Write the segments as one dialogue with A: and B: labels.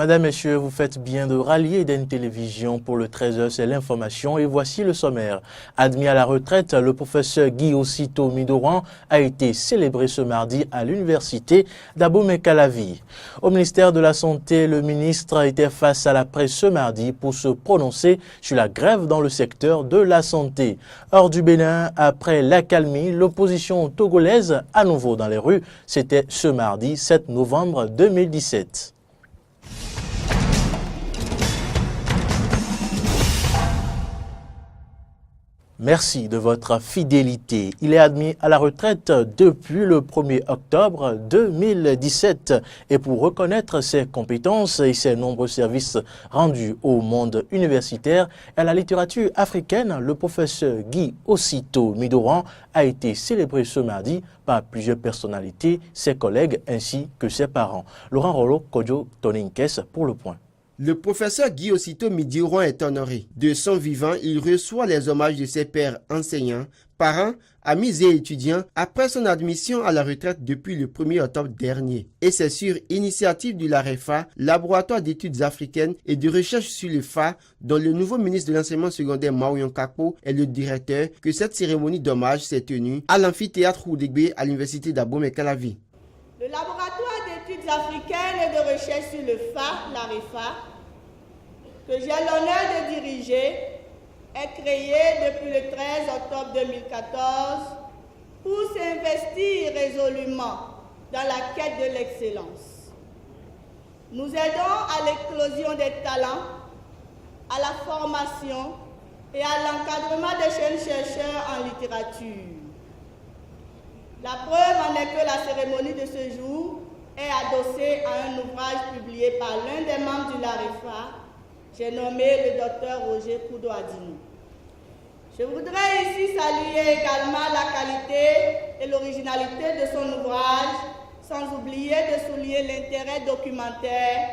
A: Madame, Messieurs, vous faites bien de rallier d'une télévision pour le 13h, c'est l'information et voici le sommaire. Admis à la retraite, le professeur Guy Osito Midoran a été célébré ce mardi à l'université d'Abomey-Calavi. Au ministère de la Santé, le ministre était face à la presse ce mardi pour se prononcer sur la grève dans le secteur de la santé. Hors du Bénin, après l'accalmie, l'opposition togolaise à nouveau dans les rues, c'était ce mardi 7 novembre 2017. Merci de votre fidélité. Il est admis à la retraite depuis le 1er octobre 2017 et pour reconnaître ses compétences et ses nombreux services rendus au monde universitaire et à la littérature africaine, le professeur Guy Osito Midoran a été célébré ce mardi par plusieurs personnalités, ses collègues ainsi que ses parents. Laurent Rollo, Kodjo Toninkes pour le point.
B: Le professeur Guy Osito Midoran est honoré. De son vivant, il reçoit les hommages de ses pairs enseignants, parents, amis et étudiants après son admission à la retraite depuis le 1er octobre dernier. Et c'est sur initiative de l'AREFA, Laboratoire d'études africaines et de recherche sur le FA, dont le nouveau ministre de l'enseignement secondaire Maouyon Kakpo est le directeur, que cette cérémonie d'hommage s'est tenue à l'amphithéâtre Oudegbe à l'université d'Abomey-Calavi.
C: Le laboratoire d'études africaines et de recherche sur le FA, l'AREFA, que j'ai l'honneur de diriger, est créé depuis le 13 octobre 2014 pour s'investir résolument dans la quête de l'excellence. Nous aidons à l'éclosion des talents, à la formation et à l'encadrement des jeunes chercheurs en littérature. La preuve en est que la cérémonie de ce jour est adossée à un ouvrage publié par l'un des membres de l'AREFA, j'ai nommé le docteur Roger Koudou Adinou. Je voudrais ici saluer également la qualité et l'originalité de son ouvrage, sans oublier de souligner l'intérêt documentaire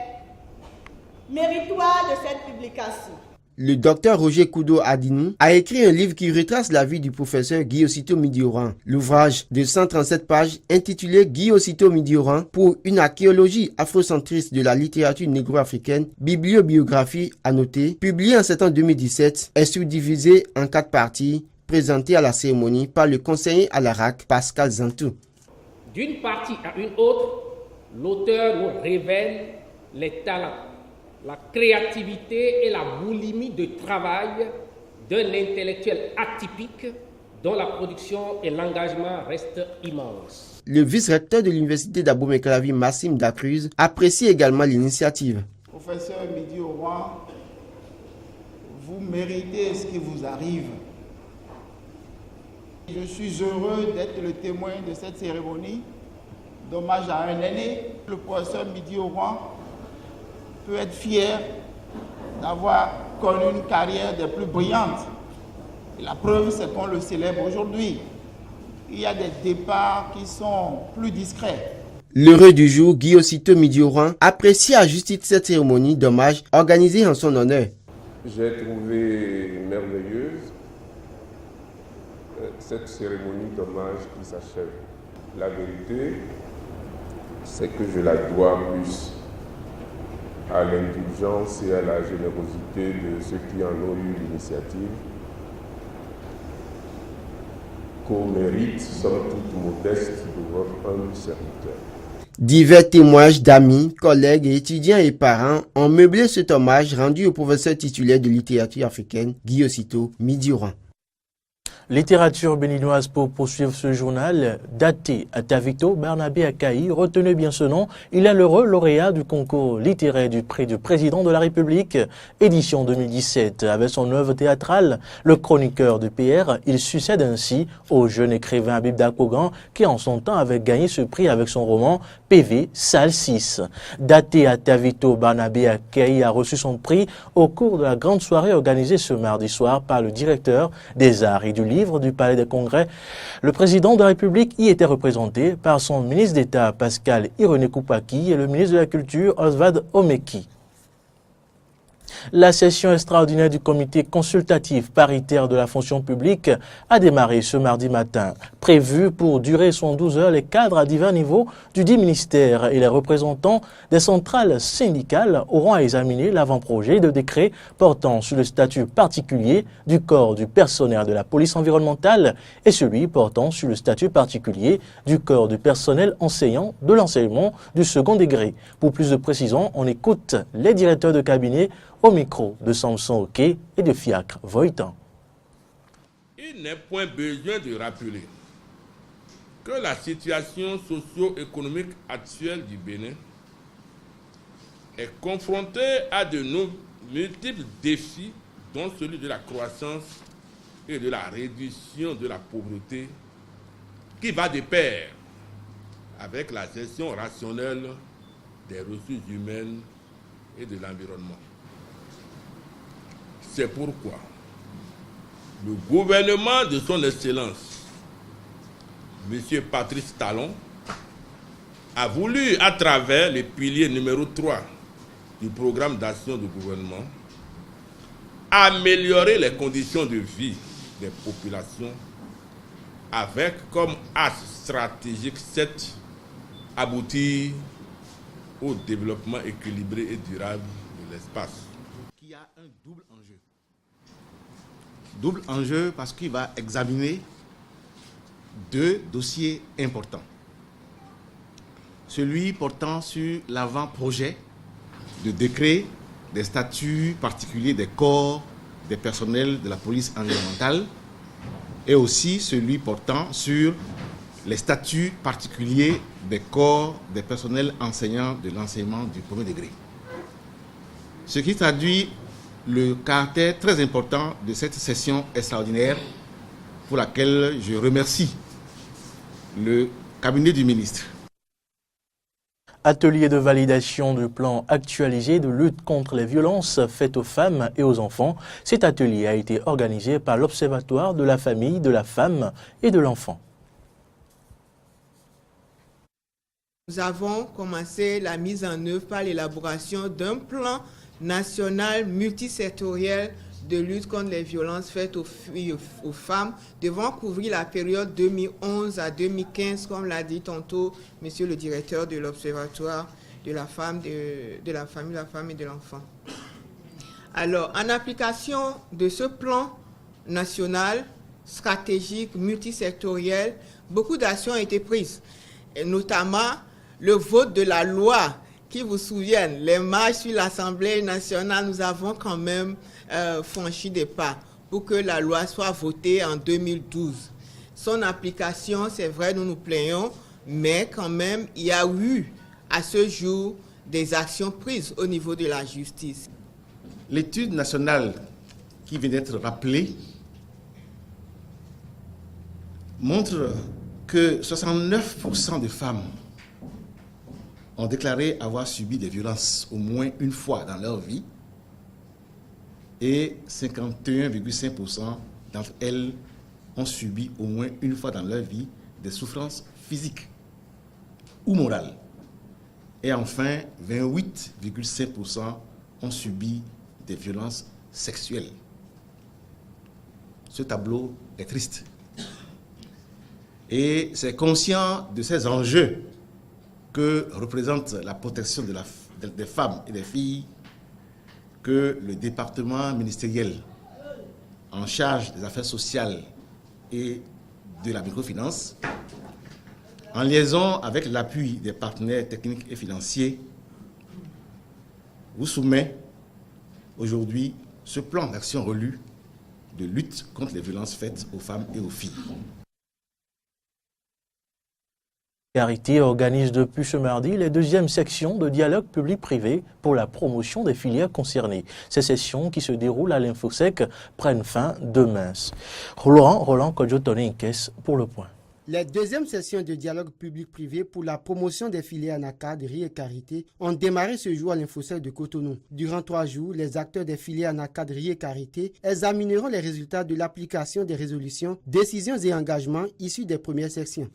C: méritoire de cette publication.
B: Le docteur Roger Koudou Adinou a écrit un livre qui retrace la vie du professeur Guy Osito Midoran. L'ouvrage de 137 pages intitulé Guy Osito Midoran pour une archéologie afrocentriste de la littérature négro-africaine, bibliobiographie à noter, publié en septembre 2017, est subdivisé en 4 parties, présentées à la cérémonie par le conseiller à la RAC, Pascal Zantou.
D: D'une partie à une autre, l'auteur nous révèle les talents, la créativité et la boulimie de travail d'un intellectuel atypique dont la production et l'engagement restent immenses.
B: Le vice-recteur de l'université d'Abomey-Calavi, Massim Dacruz, apprécie également l'initiative.
E: Professeur Midoran, vous méritez ce qui vous arrive. Je suis heureux d'être le témoin de cette cérémonie d'hommage à un aîné. Le professeur Midoran peut être fier d'avoir connu une carrière des plus brillantes. Et la preuve, c'est qu'on le célèbre aujourd'hui. Il y a des départs qui sont plus discrets.
B: L'heureux du jour, Guy Osito Midoran, apprécie à juste titre cette cérémonie d'hommage organisée en son honneur.
F: J'ai trouvé merveilleuse cette cérémonie d'hommage qui s'achève. La vérité, c'est que je la dois plus à l'indulgence et à la générosité de ceux qui en ont eu l'initiative, qu'au mérite, somme toute modeste, de votre humble serviteur.
B: Divers témoignages d'amis, collègues, étudiants et parents ont meublé cet hommage rendu au professeur titulaire de littérature africaine, Guy Osito Midoran.
A: Littérature béninoise pour poursuivre ce journal, daté à Tavito, Barnabé Akaï, retenez bien ce nom, il est l'heureux lauréat du concours littéraire du prix du président de la République, édition 2017. Avec son œuvre théâtrale, Le chroniqueur du PR, il succède ainsi au jeune écrivain Habib Dakogan qui en son temps avait gagné ce prix avec son roman PV Salle 6. Daté à Tavito, Barnabé Akaï a reçu son prix au cours de la grande soirée organisée ce mardi soir par le directeur des Arts et du Livre du Palais des Congrès. Le président de la République y était représenté par son ministre d'État Pascal Irené Koupaki et le ministre de la Culture Oswald Omeki. La session extraordinaire du comité consultatif paritaire de la fonction publique a démarré ce mardi matin. Prévu pour durer 112 heures, les cadres à divers niveaux du dit ministère et les représentants des centrales syndicales auront à examiner l'avant-projet de décret portant sur le statut particulier du corps du personnel de la police environnementale et celui portant sur le statut particulier du corps du personnel enseignant de l'enseignement du second degré. Pour plus de précisions, on écoute les directeurs de cabinet au micro de Samson Oké et de Fiacre Voitan.
G: Il n'est point besoin de rappeler que la situation socio-économique actuelle du Bénin est confrontée à de multiples défis, dont celui de la croissance et de la réduction de la pauvreté, qui va de pair avec la gestion rationnelle des ressources humaines et de l'environnement. C'est pourquoi le gouvernement de son Excellence, M. Patrice Talon, a voulu, à travers le pilier numéro 3 du programme d'action du gouvernement, améliorer les conditions de vie des populations avec comme axe stratégique 7, aboutir au développement équilibré et durable de l'espace.
H: Il y a un double enjeu. Double enjeu parce qu'il va examiner deux dossiers importants. Celui portant sur l'avant-projet de décret des statuts particuliers des corps des personnels de la police environnementale et aussi celui portant sur les statuts particuliers des corps des personnels enseignants de l'enseignement du premier degré. Ce qui traduit le caractère très important de cette session extraordinaire pour laquelle je remercie le cabinet du ministre.
A: Atelier de validation du plan actualisé de lutte contre les violences faites aux femmes et aux enfants. Cet atelier a été organisé par l'Observatoire de la famille, de la femme et de l'enfant.
I: Nous avons commencé la mise en œuvre par l'élaboration d'un plan national multisectoriel de lutte contre les violences faites aux filles et aux femmes devant couvrir la période 2011 à 2015, comme l'a dit tantôt monsieur le directeur de l'Observatoire de la femme, de la famille, de la femme et de l'enfant. Alors, en application de ce plan national stratégique multisectoriel, beaucoup d'actions ont été prises, et notamment le vote de la loi, qui vous souviennent, les marches sur l'Assemblée nationale, nous avons quand même franchi des pas pour que la loi soit votée en 2012. Son application, c'est vrai, nous nous plaignons, mais quand même, il y a eu à ce jour des actions prises au niveau de la justice.
H: L'étude nationale qui vient d'être rappelée montre que 69% des femmes ont déclaré avoir subi des violences au moins une fois dans leur vie et 51,5% d'entre elles ont subi au moins une fois dans leur vie des souffrances physiques ou morales. Et enfin, 28,5% ont subi des violences sexuelles. Ce tableau est triste. Et c'est conscient de ces enjeux que représente la protection des femmes et des filles que le département ministériel en charge des affaires sociales et de la microfinance, en liaison avec l'appui des partenaires techniques et financiers, vous soumet aujourd'hui ce plan d'action relu de lutte contre les violences faites aux femmes et aux filles.
A: Carité organise depuis ce mardi les deuxièmes sections de dialogue public-privé pour la promotion des filières concernées. Ces sessions qui se déroulent à l'Infosec prennent fin demain. Roland Kodjo-Toninkes pour le point.
B: Les deuxièmes sessions de dialogue public-privé pour la promotion des filières ANACAD, riz et karité ont démarré ce jour à l'Infosec de Cotonou. Durant 3 jours, les acteurs des filières ANACAD, riz et karité examineront les résultats de l'application des résolutions, décisions et engagements issus des premières sections.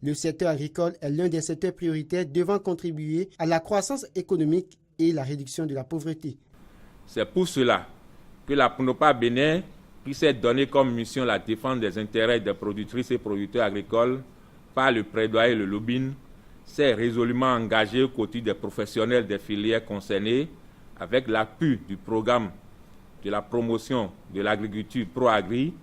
B: Le secteur agricole est l'un des secteurs prioritaires devant contribuer à la croissance économique et la réduction de la pauvreté.
J: C'est pour cela que la PRONOPA Bénin, qui s'est donné comme mission la défense des intérêts des productrices et producteurs agricoles par le plaidoyer et le lobbying, s'est résolument engagé aux côtés des professionnels des filières concernées avec l'appui du programme de la promotion de l'agriculture ProAgri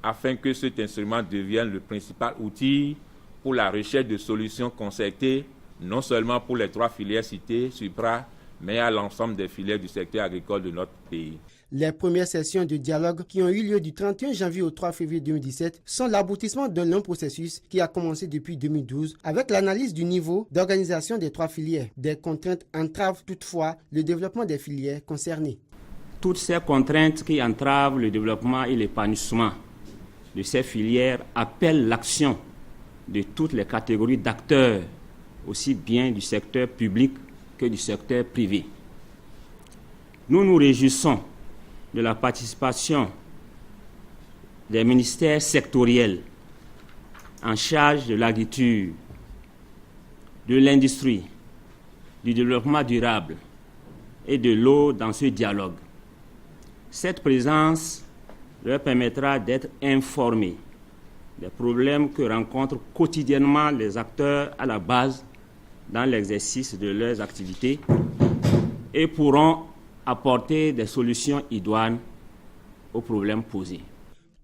J: afin que cet instrument devienne le principal outil pour la recherche de solutions concertées, non seulement pour les 3 filières citées supra, mais à l'ensemble des filières du secteur agricole de notre pays.
B: Les premières sessions de dialogue qui ont eu lieu du 31 janvier au 3 février 2017 sont l'aboutissement d'un long processus qui a commencé depuis 2012 avec l'analyse du niveau d'organisation des 3 filières. Des contraintes entravent toutefois le développement des filières concernées.
K: Toutes ces contraintes qui entravent le développement et l'épanouissement de ces filières appellent l'action de toutes les catégories d'acteurs, aussi bien du secteur public que du secteur privé. Nous nous réjouissons de la participation des ministères sectoriels en charge de l'agriculture, de l'industrie, du développement durable et de l'eau dans ce dialogue. Cette présence leur permettra d'être informés des problèmes que rencontrent quotidiennement les acteurs à la base dans l'exercice de leurs activités et pourront apporter des solutions idoines aux problèmes posés.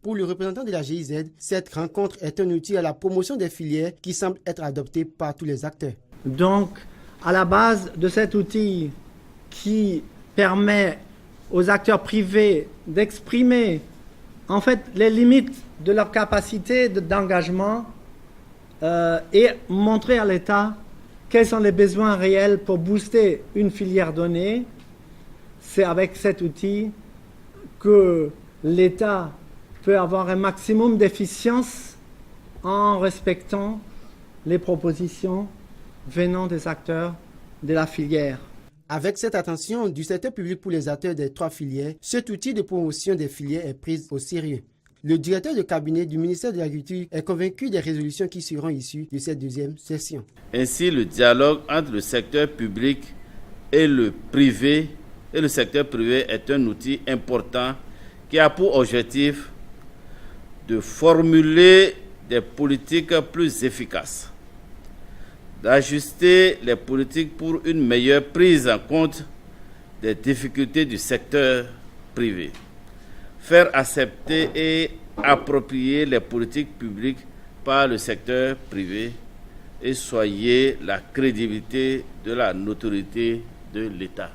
B: Pour le représentant de la GIZ, cette rencontre est un outil à la promotion des filières qui semble être adopté par tous les acteurs.
L: Donc, à la base de cet outil qui permet aux acteurs privés d'exprimer en fait les limites de leur capacité d'engagement et montrer à l'État quels sont les besoins réels pour booster une filière donnée. C'est avec cet outil que l'État peut avoir un maximum d'efficience en respectant les propositions venant des acteurs de la filière.
B: Avec cette attention du secteur public pour les acteurs des 3 filières, cet outil de promotion des filières est pris au sérieux. Le directeur de cabinet du ministère de l'Agriculture est convaincu des résolutions qui seront issues de cette deuxième session.
M: Ainsi, le dialogue entre le secteur public et le privé et le secteur privé est un outil important qui a pour objectif de formuler des politiques plus efficaces, d'ajuster les politiques pour une meilleure prise en compte des difficultés du secteur privé, faire accepter et approprier les politiques publiques par le secteur privé et soigner la crédibilité de la notoriété de l'État.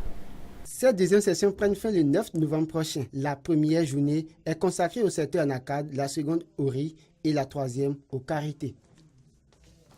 B: Cette deuxième session prend fin le 9 novembre prochain. La première journée est consacrée au secteur ANACAD, la seconde au riz et la troisième aux carités.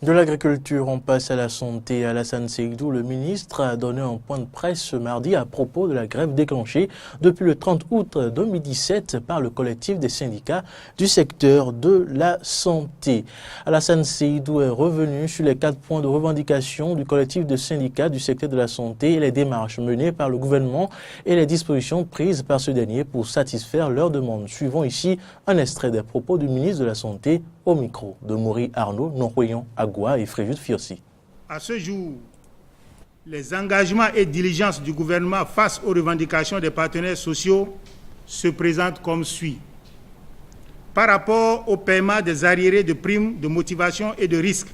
A: De l'agriculture, on passe à la santé. Alassane Seydou, le ministre, a donné un point de presse ce mardi à propos de la grève déclenchée depuis le 30 août 2017 par le collectif des syndicats du secteur de la santé. Alassane Seydou est revenu sur les 4 points de revendication du collectif de syndicats du secteur de la santé et les démarches menées par le gouvernement et les dispositions prises par ce dernier pour satisfaire leurs demandes. Suivons ici un extrait des propos du ministre de la Santé au micro de Maury Arnaud, Noroyon Agua et Fréjus Fiossi.
N: À ce jour, les engagements et diligences du gouvernement face aux revendications des partenaires sociaux se présentent comme suit. Par rapport au paiement des arriérés de primes de motivation et de risque,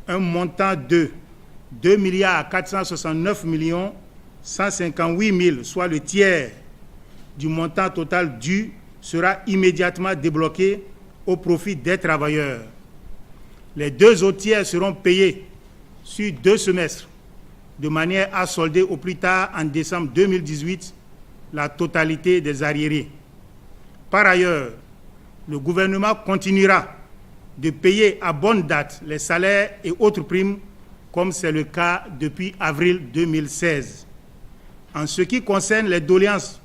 N: un montant de 2 469 158 000, soit le tiers du montant total dû, sera immédiatement débloqué au profit des travailleurs. Les 2 autres tiers seront payés sur 2 semestres, de manière à solder au plus tard en décembre 2018 la totalité des arriérés. Par ailleurs, le gouvernement continuera de payer à bonne date les salaires et autres primes, comme c'est le cas depuis avril 2016. En ce qui concerne les doléances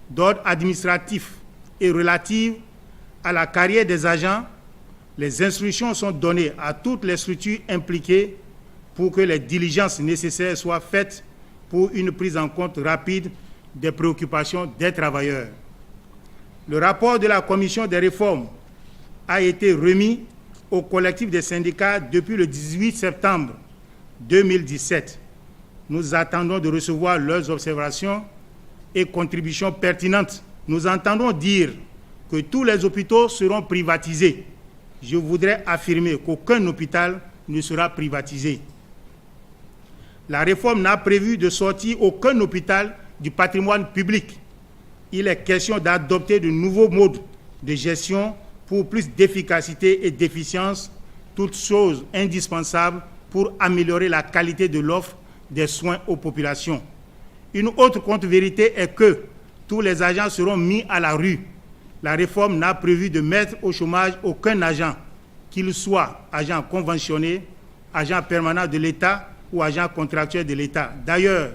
N: d'ordre administratif et relatives à la carrière des agents, les instructions sont données à toutes les structures impliquées pour que les diligences nécessaires soient faites pour une prise en compte rapide des préoccupations des travailleurs. Le rapport de la Commission des réformes a été remis au collectif des syndicats depuis le 18 septembre 2017. Nous attendons de recevoir leurs observations et contributions pertinentes, nous entendons dire que tous les hôpitaux seront privatisés. Je voudrais affirmer qu'aucun hôpital ne sera privatisé. La réforme n'a prévu de sortir aucun hôpital du patrimoine public. Il est question d'adopter de nouveaux modes de gestion pour plus d'efficacité et d'efficience, toutes choses indispensables pour améliorer la qualité de l'offre des soins aux populations. Une autre contre-vérité est que tous les agents seront mis à la rue. La réforme n'a prévu de mettre au chômage aucun agent, qu'il soit agent conventionné, agent permanent de l'État ou agent contractuel de l'État. D'ailleurs,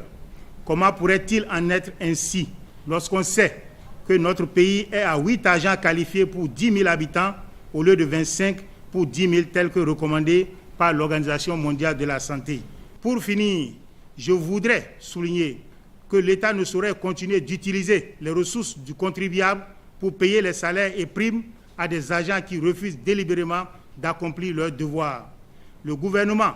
N: comment pourrait-il en être ainsi lorsqu'on sait que notre pays est à 8 agents qualifiés pour 10 000 habitants au lieu de 25 pour 10 000 tels que recommandés par l'Organisation mondiale de la santé. Pour finir, je voudrais souligner que l'État ne saurait continuer d'utiliser les ressources du contribuable pour payer les salaires et primes à des agents qui refusent délibérément d'accomplir leurs devoirs. Le gouvernement,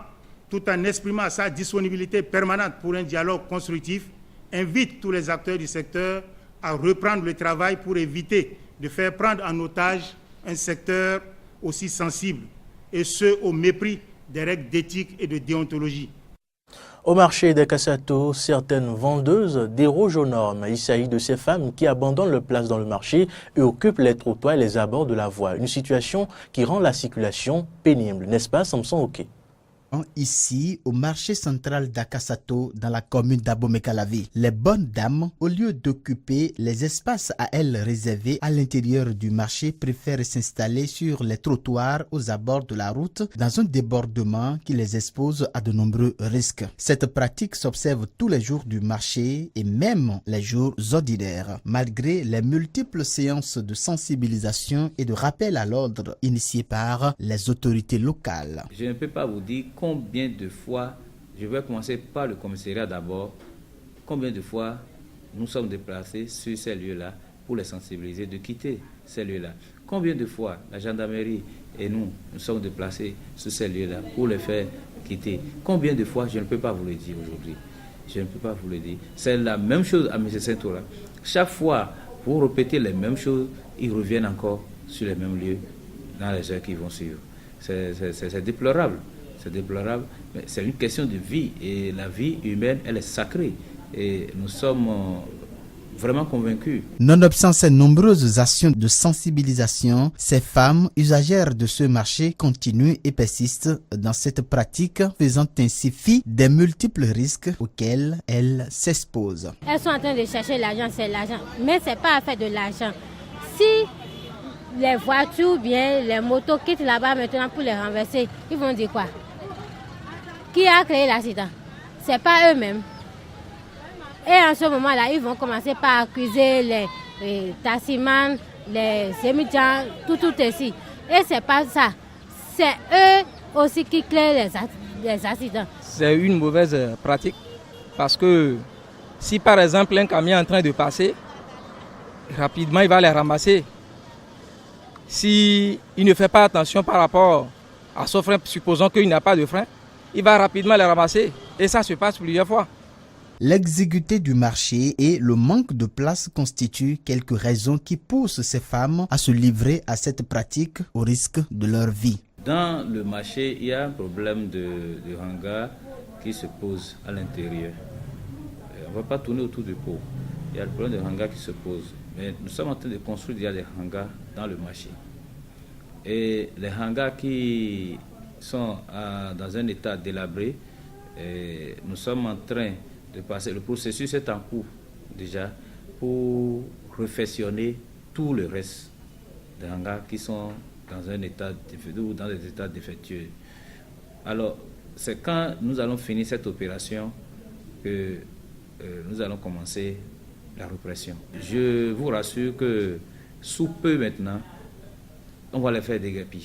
N: tout en exprimant sa disponibilité permanente pour un dialogue constructif, invite tous les acteurs du secteur à reprendre le travail pour éviter de faire prendre en otage un secteur aussi sensible, et ce au mépris des règles d'éthique et de déontologie.
A: Au marché d'Akassato, certaines vendeuses dérogent aux normes. Il s'agit de ces femmes qui abandonnent leur place dans le marché et occupent les trottoirs et les abords de la voie. Une situation qui rend la circulation pénible, n'est-ce pas, Samson Oké?
O: Ici, au marché central d'Akassato, dans la commune d'Abomey-Calavi, les bonnes dames, au lieu d'occuper les espaces à elles réservés à l'intérieur du marché, préfèrent s'installer sur les trottoirs aux abords de la route dans un débordement qui les expose à de nombreux risques. Cette pratique s'observe tous les jours du marché et même les jours ordinaires, malgré les multiples séances de sensibilisation et de rappel à l'ordre initiées par les autorités locales.
P: Je ne peux pas vous dire combien de fois, je vais commencer par le commissariat d'abord, combien de fois nous sommes déplacés sur ces lieux-là pour les sensibiliser de quitter ces lieux-là. Combien de fois la gendarmerie et nous sommes déplacés sur ces lieux-là pour les faire quitter. Combien de fois, je ne peux pas vous le dire aujourd'hui. Je ne peux pas vous le dire. C'est la même chose à M. Saint-Oula. Chaque fois, vous répétez les mêmes choses, ils reviennent encore sur les mêmes lieux dans les heures qui vont suivre. C'est déplorable. C'est déplorable, mais c'est une question de vie et la vie humaine, elle est sacrée et nous sommes vraiment convaincus.
O: Nonobstant ces nombreuses actions de sensibilisation, ces femmes usagères de ce marché continuent et persistent dans cette pratique, faisant ainsi fi des multiples risques auxquels elles s'exposent.
Q: Elles sont en train de chercher l'argent, c'est l'argent, mais c'est pas à faire de l'argent. Si les voitures ou bien les motos quittent là-bas maintenant pour les renverser, ils vont dire quoi? Qui a créé l'accident? C'est pas eux-mêmes. Et en ce moment-là, ils vont commencer par accuser les tassimans, les émigrants, tout ici. Et c'est pas ça. C'est eux aussi qui créent les accidents.
R: C'est une mauvaise pratique parce que si par exemple un camion est en train de passer, rapidement il va les ramasser. Si il ne fait pas attention par rapport à son frein, supposons qu'il n'a pas de frein, il va rapidement les ramasser et ça se passe plusieurs fois.
O: L'exiguïté du marché et le manque de place constituent quelques raisons qui poussent ces femmes à se livrer à cette pratique au risque de leur vie.
P: Dans le marché, il y a un problème de hangar qui se pose à l'intérieur. On ne va pas tourner autour du pot. Il y a le problème de hangar qui se pose. Mais nous sommes en train de construire des hangars dans le marché. Et les hangars qui sont dans un état délabré, nous sommes en train de passer, le processus est en cours déjà pour réfectionner tout le reste des hangars qui sont dans un état ou dans des états défectueux. Alors, c'est quand nous allons finir cette opération que nous allons commencer la répression. Je vous rassure que sous peu maintenant, on va les faire déguerpir.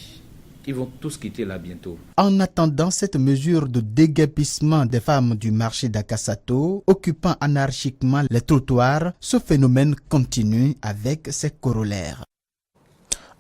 P: Ils vont tous quitter là bientôt.
O: En attendant cette mesure de déguerpissement des femmes du marché d'Akassato, occupant anarchiquement les trottoirs, ce phénomène continue avec ses corollaires.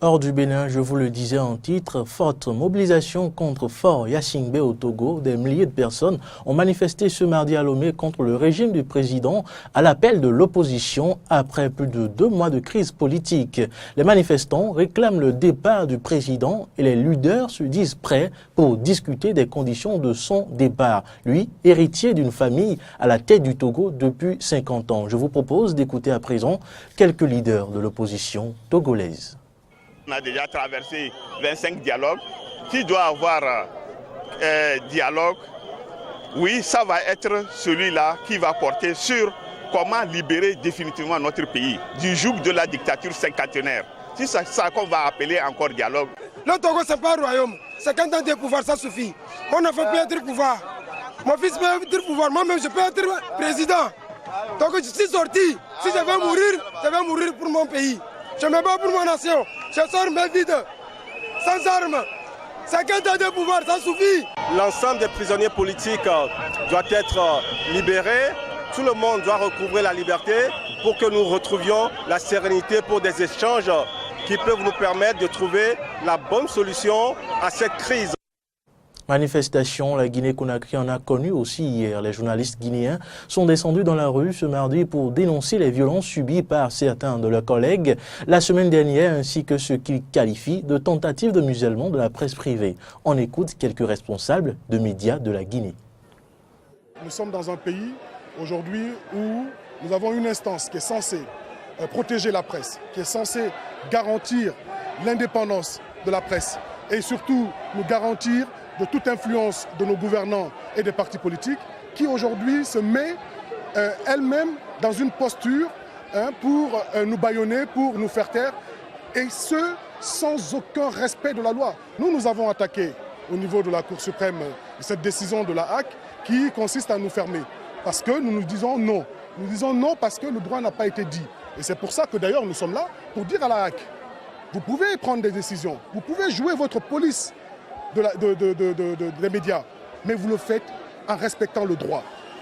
A: Hors du Bénin, je vous le disais en titre, forte mobilisation contre Fort Yassingbe au Togo. Des milliers de personnes ont manifesté ce mardi à Lomé contre le régime du président à l'appel de l'opposition après plus de 2 mois de crise politique. Les manifestants réclament le départ du président et les leaders se disent prêts pour discuter des conditions de son départ. Lui, héritier d'une famille à la tête du Togo depuis 50 ans. Je vous propose d'écouter à présent quelques leaders de l'opposition togolaise.
S: On a déjà traversé 25 dialogues. Qui doit avoir dialogue, oui, ça va être celui-là qui va porter sur comment libérer définitivement notre pays du joug de la dictature cinquantenaire. C'est ça qu'on va appeler encore dialogue.
T: Le Togo, ce n'est pas un royaume. 50 ans de pouvoir, ça suffit. On ne fait plus être pouvoir. Mon fils peut être pouvoir. Moi-même, je peux être président. Donc, je suis sorti. Si je vais mourir pour mon pays. Je me bats pour ma nation. Je sors mes vides, sans armes. 50 ans de pouvoir, ça suffit.
U: L'ensemble des prisonniers politiques doit être libéré. Tout le monde doit recouvrer la liberté pour que nous retrouvions la sérénité pour des échanges qui peuvent nous permettre de trouver la bonne solution à cette crise.
A: Manifestation, la Guinée-Conakry en a connu aussi hier. Les journalistes guinéens sont descendus dans la rue ce mardi pour dénoncer les violences subies par certains de leurs collègues la semaine dernière, ainsi que ce qu'ils qualifient de tentative de musellement de la presse privée. On écoute quelques responsables de médias de la Guinée.
V: Nous sommes dans un pays aujourd'hui où nous avons une instance qui est censée protéger la presse, qui est censée garantir l'indépendance de la presse et surtout nous garantir de toute influence de nos gouvernants et des partis politiques qui aujourd'hui se met elle-même dans une posture pour nous bâillonner, pour nous faire taire, et ce, sans aucun respect de la loi. Nous avons attaqué au niveau de la Cour suprême cette décision de la HAC qui consiste à nous fermer. Parce que nous disons non. Nous disons non parce que le droit n'a pas été dit. Et c'est pour ça que d'ailleurs nous sommes là pour dire à la HAC, vous pouvez prendre des décisions, vous pouvez jouer votre police des médias, mais vous le faites en respectant le droit.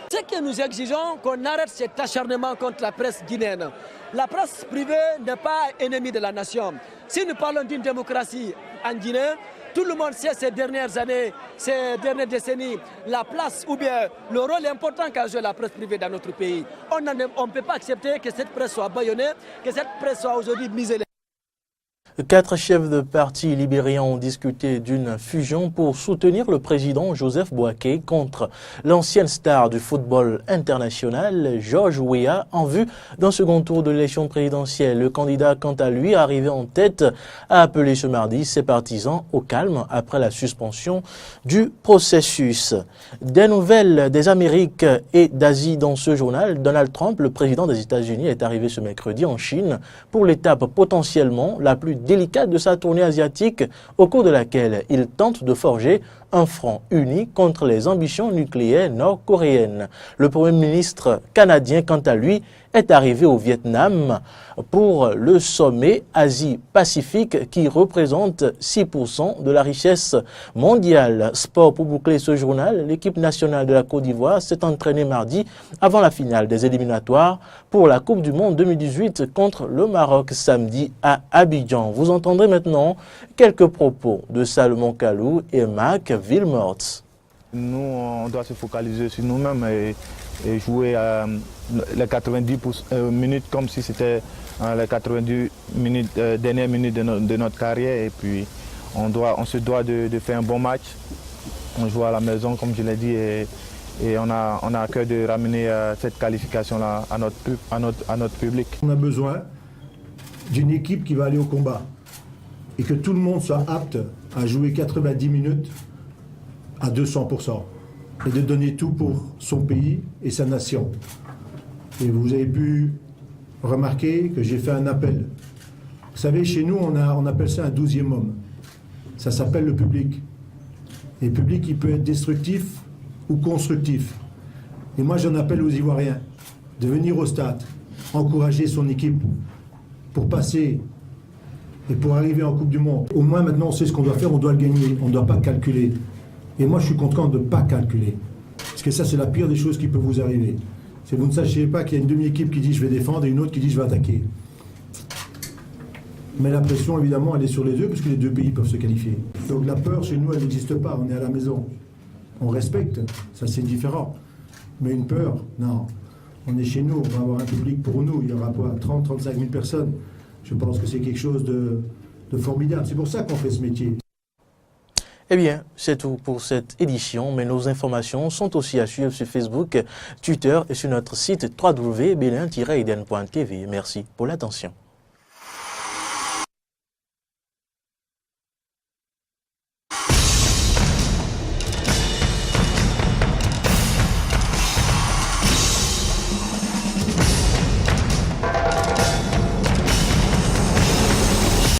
W: Ce que nous exigeons, qu'on arrête cet acharnement contre la presse guinéenne. La presse privée n'est pas ennemie de la nation. Si nous parlons d'une démocratie en Guinée, tout le monde sait ces dernières années, ces dernières décennies, la place ou bien le rôle important qu'a joué la presse privée dans notre pays. On ne peut pas accepter que cette presse soit bâillonnée, que cette presse soit aujourd'hui muselée.
A: 4 chefs de parti libériens ont discuté d'une fusion pour soutenir le président Joseph Boaké contre l'ancienne star du football international, George Weah, en vue d'un second tour de l'élection présidentielle. Le candidat, quant à lui, arrivé en tête, a appelé ce mardi ses partisans au calme après la suspension du processus. Des nouvelles des Amériques et d'Asie dans ce journal. Donald Trump, le président des États-Unis, est arrivé ce mercredi en Chine pour l'étape potentiellement la plus délicate de sa tournée asiatique, au cours de laquelle il tente de forger un front uni contre les ambitions nucléaires nord-coréennes. Le Premier ministre canadien, quant à lui, est arrivé au Vietnam pour le sommet Asie-Pacifique qui représente 6% de la richesse mondiale. Sport pour boucler ce journal, l'équipe nationale de la Côte d'Ivoire s'est entraînée mardi avant la finale des éliminatoires pour la Coupe du Monde 2018 contre le Maroc samedi à Abidjan. Vous entendrez maintenant quelques propos de Salomon Kalou et Marc Wilmort.
X: Nous, on doit se focaliser sur nous-mêmes et jouer les 90 minutes comme si c'était les 90 dernières minutes de notre carrière. Et puis, on se doit de faire un bon match. On joue à la maison, comme je l'ai dit, et on a à cœur de ramener cette qualification-là à notre public.
Y: On a besoin d'une équipe qui va aller au combat et que tout le monde soit apte à jouer 90 minutes à 200% et de donner tout pour son pays et sa nation. Et vous avez pu remarquer que j'ai fait un appel. Vous savez, chez nous, on appelle ça un 12e homme. Ça s'appelle le public. Et le public, il peut être destructif ou constructif. Et moi, j'en appelle aux Ivoiriens de venir au stade, encourager son équipe pour passer et pour arriver en Coupe du Monde. Au moins, maintenant, on sait ce qu'on doit faire, on doit le gagner, on ne doit pas calculer. Et moi, je suis content de ne pas calculer. Parce que ça, c'est la pire des choses qui peut vous arriver. C'est que vous ne sachiez pas qu'il y a une demi-équipe qui dit « je vais défendre » et une autre qui dit « je vais attaquer ». Mais la pression, évidemment, elle est sur les deux, parce que les deux pays peuvent se qualifier. Donc la peur, chez nous, elle n'existe pas. On est à la maison. On respecte, ça c'est différent. Mais une peur, non. On est chez nous, on va avoir un public pour nous. Il y aura quoi, 30, 35 000 personnes. Je pense que c'est quelque chose de formidable. C'est pour ça qu'on fait ce métier.
A: Eh bien, c'est tout pour cette édition, mais nos informations sont aussi à suivre sur Facebook, Twitter et sur notre site www.belin-eden.tv. Merci pour l'attention.